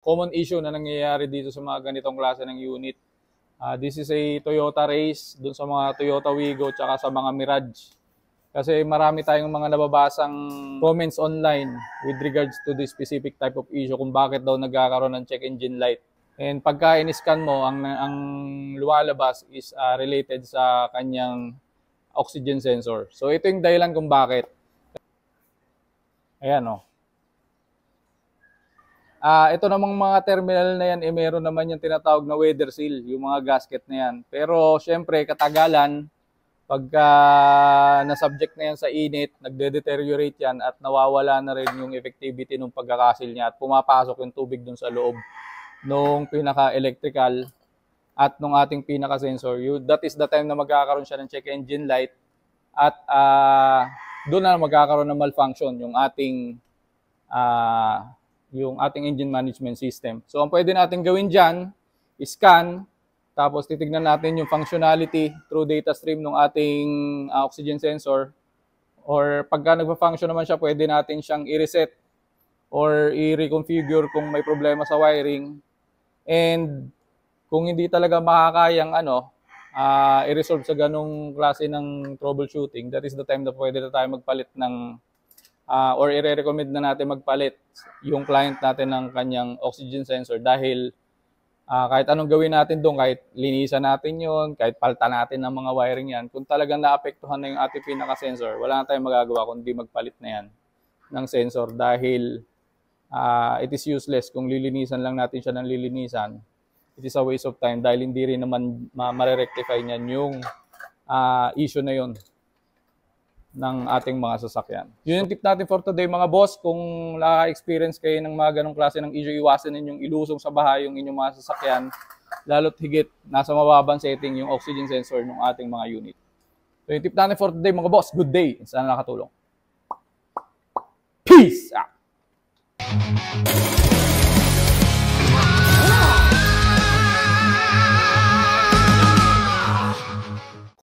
Common issue na nangyayari dito sa mga ganitong klase ng unit. This is a Toyota Race, dun sa mga Toyota Wigo, tsaka sa mga Mirage. Kasi marami tayong mga nababasang comments online with regards to this specific type of issue kung bakit daw nagkakaroon ng check engine light. And pagka in-scan mo, ang lumalabas is related sa kanyang oxygen sensor. So ito yung dahilan kung bakit. Ayan o. Ito namang mga terminal na yan, meron naman yung tinatawag na weather seal, yung mga gasket na yan. Pero syempre, katagalan, pagka na-subject na yan sa init, nagde-deteriorate yan at nawawala na rin yung effectivity ng pagkakasil niya at pumapasok yung tubig dun sa loob nung pinaka-electrical at nung ating pinaka-sensor. That is the time na magkakaroon siya ng check engine light at doon na magkakaroon ng malfunction yung ating engine management system. So ang pwede natin gawin dyan, scan, tapos titignan natin yung functionality through data stream ng ating oxygen sensor. Or pagka nagpa-function naman siya, pwede natin siyang i-reset or i-reconfigure kung may problema sa wiring. And kung hindi talaga makakayang i-resolve sa ganong klase ng troubleshooting, that is the time na pwede na tayo magpalit ng or i-recommend na natin magpalit yung client natin ng kanyang oxygen sensor dahil kahit anong gawin natin doon, kahit linisan natin yon, kahit paltan natin ng mga wiring yan, kung talagang naapektuhan na yung ating pinaka-sensor, wala na tayong magagawa kundi magpalit na yan ng sensor dahil it is useless kung lilinisan lang natin siya ng lilinisan. It is a waste of time dahil hindi rin naman ma-rectify niyan yung issue na yon ng ating mga sasakyan. Yun yung tip natin for today mga boss. Kung na-experience kayo ng mga ganong klase ng issue, iwasan ninyong ilusong sa bahay yung inyong mga sasakyan, lalo't higit nasa mababang setting yung oxygen sensor ng ating mga unit. So yung tip natin for today mga boss, good day. Sana nakatulong. Peace out!